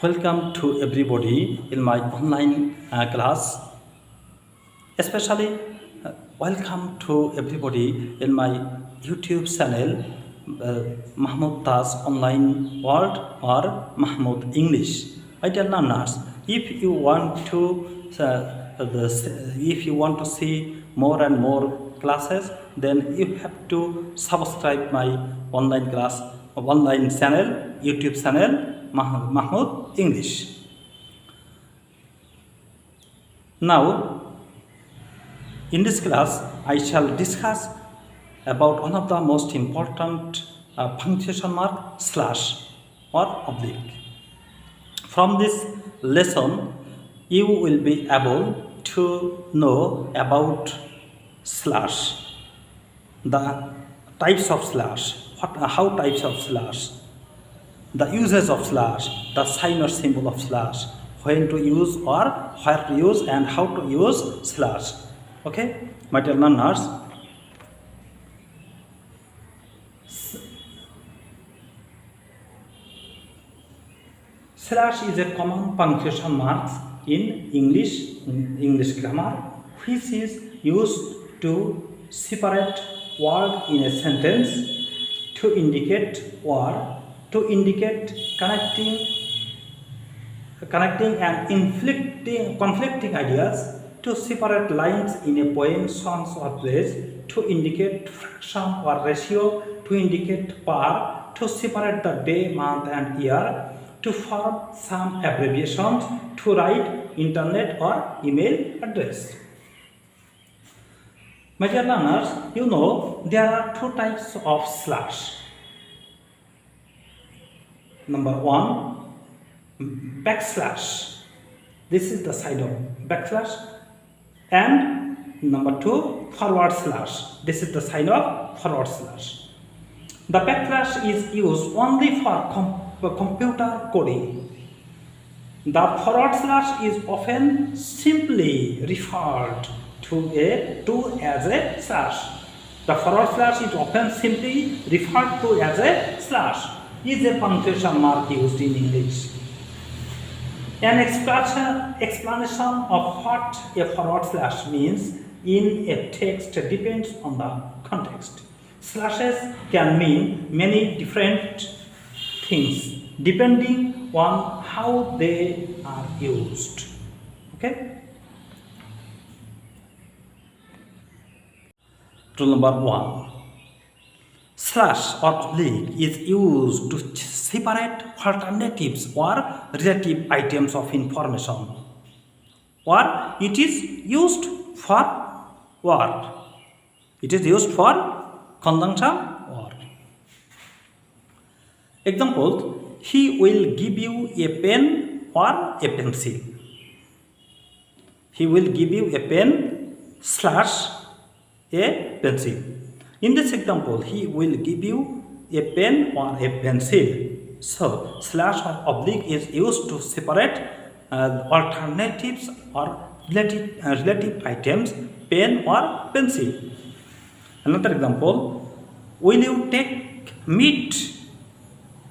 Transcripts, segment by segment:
Welcome to everybody in my online class. Especially welcome to everybody in my YouTube channel, Mahmud TAZ Online World or Mahmud English. My dear learners, if you want to see more and more classes, then you have to subscribe my online channel, YouTube channel, Mahmud English. Now, in this class, I shall discuss about one of the most important punctuation mark, slash or oblique. From this lesson, you will be able to know about slash, the types of slash, how types of slash, the uses of slash, the sign or symbol of slash, when to use or where to use and how to use slash. Okay, my dear learners, slash is a common punctuation mark in English grammar, which is used to separate word in a sentence, to indicate connecting and conflicting ideas, to separate lines in a poem, songs or plays, to indicate fraction or ratio, to indicate par, to separate the day, month and year, to form some abbreviations, to write internet or email address. My dear learners, you know there are two types of slash. Number one, backslash. This is the side of backslash. And number two, forward slash. This is the sign of forward slash. The backslash is used only for computer coding. The forward slash is often simply referred to as a slash. The forward slash is often simply referred to as a slash. Is a punctuation mark used in English. An explanation of what a forward slash means in a text depends on the context. Slashes can mean many different things depending on how they are used. Okay? Rule number 1. Slash or oblique is used to separate alternatives or relative items of information, or it is used for word. It is used for conjunction word. Example: he will give you a pen or a pencil. He will give you a pen slash a pencil. In this example, he will give you a pen or a pencil. So, slash or oblique is used to separate alternatives or relative items, pen or pencil. Another example, will you take meat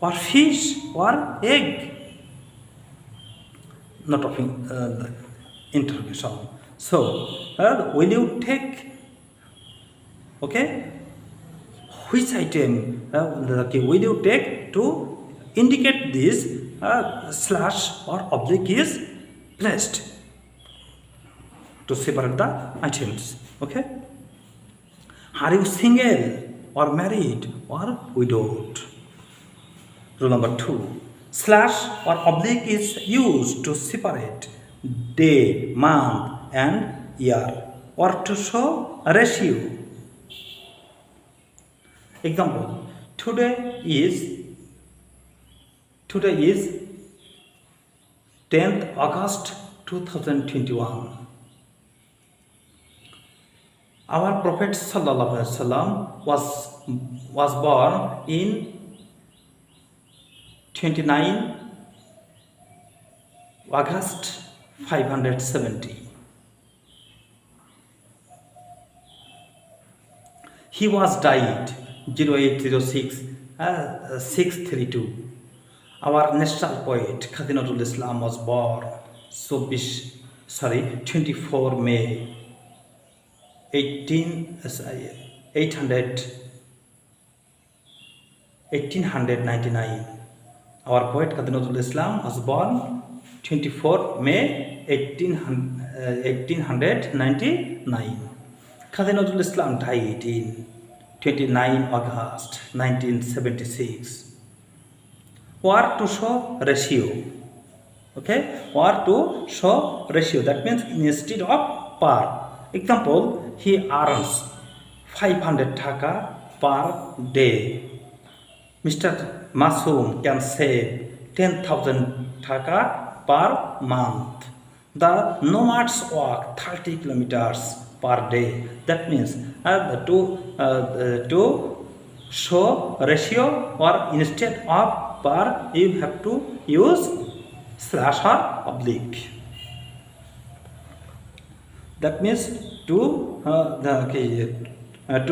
or fish or egg? Not of interrogation. So, will you take, okay? Which item will you take to indicate this slash or oblique is placed to separate the items. Okay? Are you single or married or widowed? Rule number 2. Slash or oblique is used to separate day, month and year, or to show a ratio. Example: today is 10th August 2021. Our Prophet Sallallahu Alaihi Wasallam was born in 29 August 570. He was died 0806 632. Our national poet Khadinatul Islam was born 24 May 1899. Our poet Khadinatul Islam was born 24 May 1899. Khadinatul Islam died in 29 August 1976. War to show ratio. Okay, war to show ratio. That means instead of per. Example, he earns 500 taka per day. Mr. Masoom can save 10,000 taka per month. The nomads walk 30 kilometers per day. That means to show ratio or instead of per, you have to use slash or oblique. That means to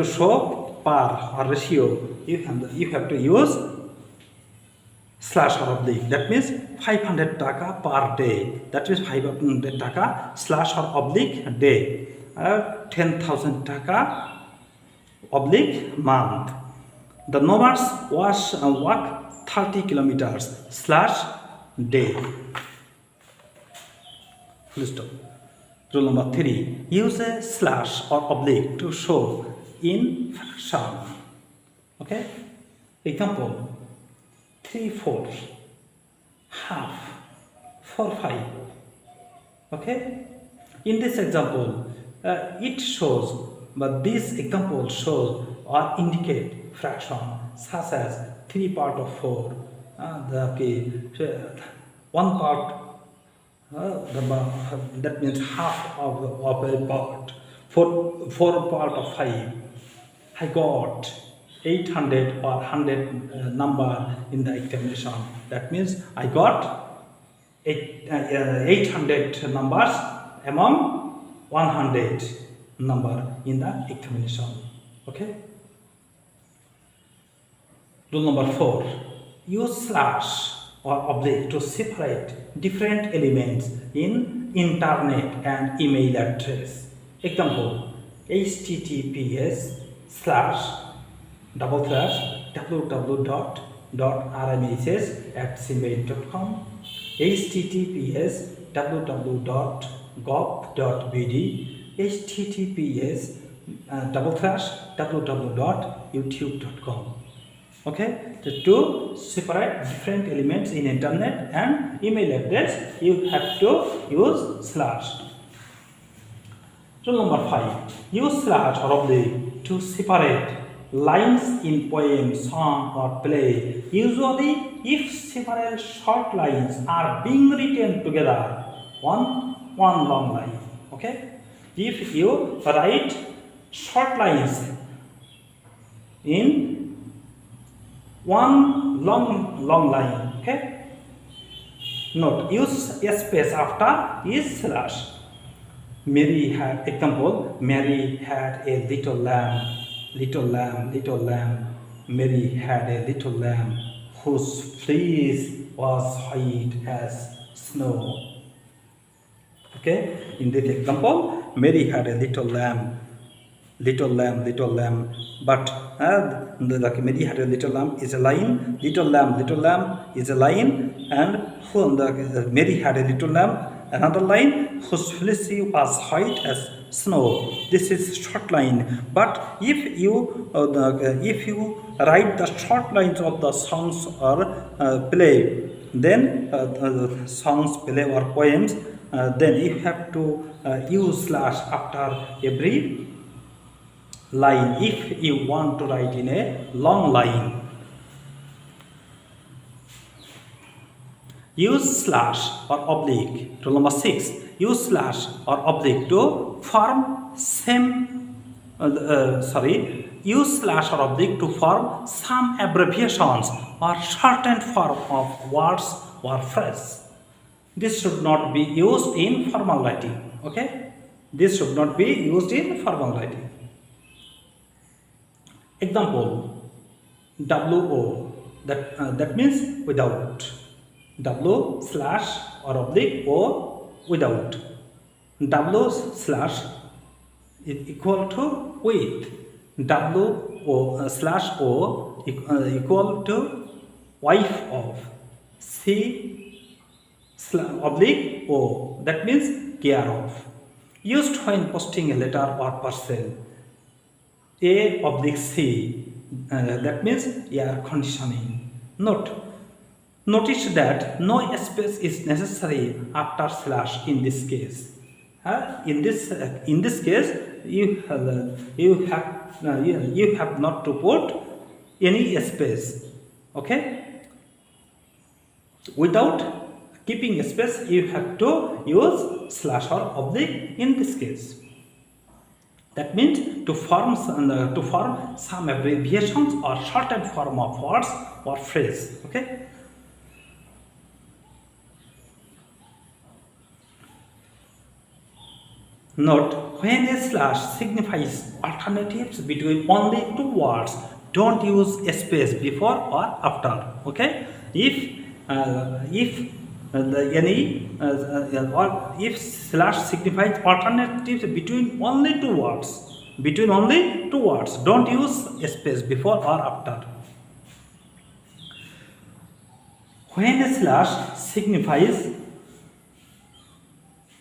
show per or ratio, you have to use slash or oblique. That means 500 taka per day. That means 500 taka slash or oblique day. 10,000 taka oblique month. The nomads walk 30 kilometers slash day. Full stop. Rule number 3. Use a slash or oblique to show in fraction. Okay. Example: 3/4, half, 4/5. Okay. In this example, it shows, but this example shows or indicate fraction such as 3 part of 4, 1 part, that means half of a part, 4 part of 5. I got 800 or 100 number in the examination. That means I got 800 numbers among 100 number in the examination. Okay. Rule number 4. Use slash or oblique to separate different elements in internet and email address. Example: https://www.rmhs@gmail.com, https://www.gov.bd, https://www.youtube.com. Okay, to separate different elements in internet and email address, you have to use slash. Rule number 5. Use slash or oblique to separate lines in poem, song or play. Usually, if several short lines are being written together on one long line. Okay, if you write short lines in one long line, okay, note, use a space after is slash. Mary had, example, Mary had a little lamb, little lamb, little lamb. Mary had a little lamb whose fleece was white as snow. Okay, in this example, Mary had a little lamb, little lamb, little lamb. But Mary had a little lamb is a line, little lamb is a line, and Mary had a little lamb, another line, whose fleece was white as snow. This is short line. But if you write the short lines of the songs or play, then songs, play or poems, then you have to use slash after every line if you want to write in a long line. Use slash or oblique. Rule number 6. Use slash or oblique to form use slash or oblique to form some abbreviations or shortened form of words or phrase. This should not be used in formal writing. Okay, this should not be used in formal writing. Example: WO, that means without. W slash or oblique O without. W slash is equal to with. W O slash O equal to wife of. C oblique O, that means care of. Used when posting a letter or parcel. A oblique C, that means air conditioning. Notice that no space is necessary after slash in this case. In this case, you have not to put any space. Okay. Without keeping a space, you have to use slash or oblique in this case. That means to form some abbreviations or shortened form of words or phrase. Okay. Note, when a slash signifies alternatives between only two words, don't use a space before or after. Okay. If slash signifies alternatives between only two words, don't use a space before or after. When a slash signifies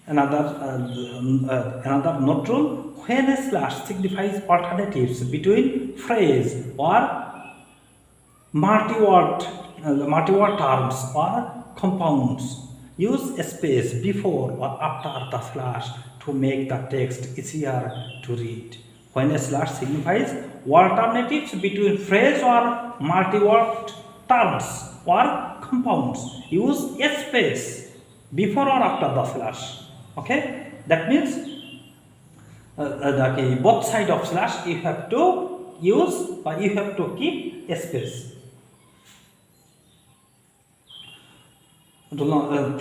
another note rule, when a slash signifies alternatives between phrase or multi-word terms or compounds, use a space before or after the slash to make the text easier to read. When a slash signifies alternatives between phrase or multi-word terms or compounds, use a space before or after the slash. Okay, that means both sides of slash you have to use, but you have to keep a space. Another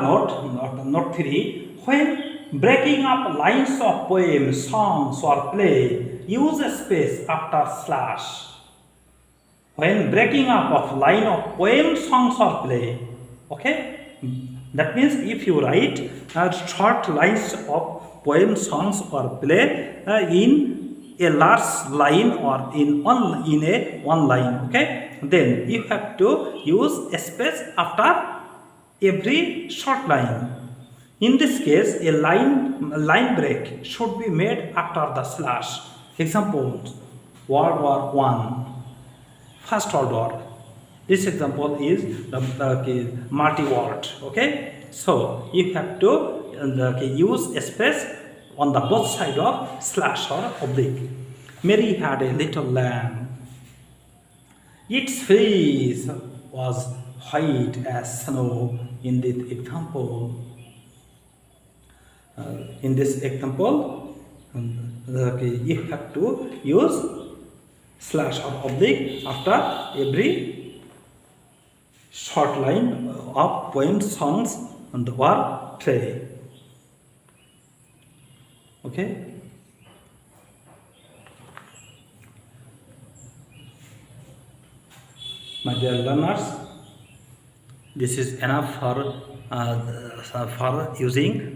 note 3. When breaking up lines of poems, songs, or play, use a space after slash. When breaking up of line of poem, songs, or play. Okay. That means if you write short lines of poem, songs, or play in a large line or in one line, okay, then you have to use a space after every short line. In this case, a line break should be made after the slash. Examples: World War I, First World War. This example is the multi-word. Okay, so you have to use a space on the both side of slash or oblique. Mary had a little lamb. Its face was white as snow. In this example, you have to use slash or oblique after every short line of poems, songs, and or play. Okay. My dear learners, this is enough for using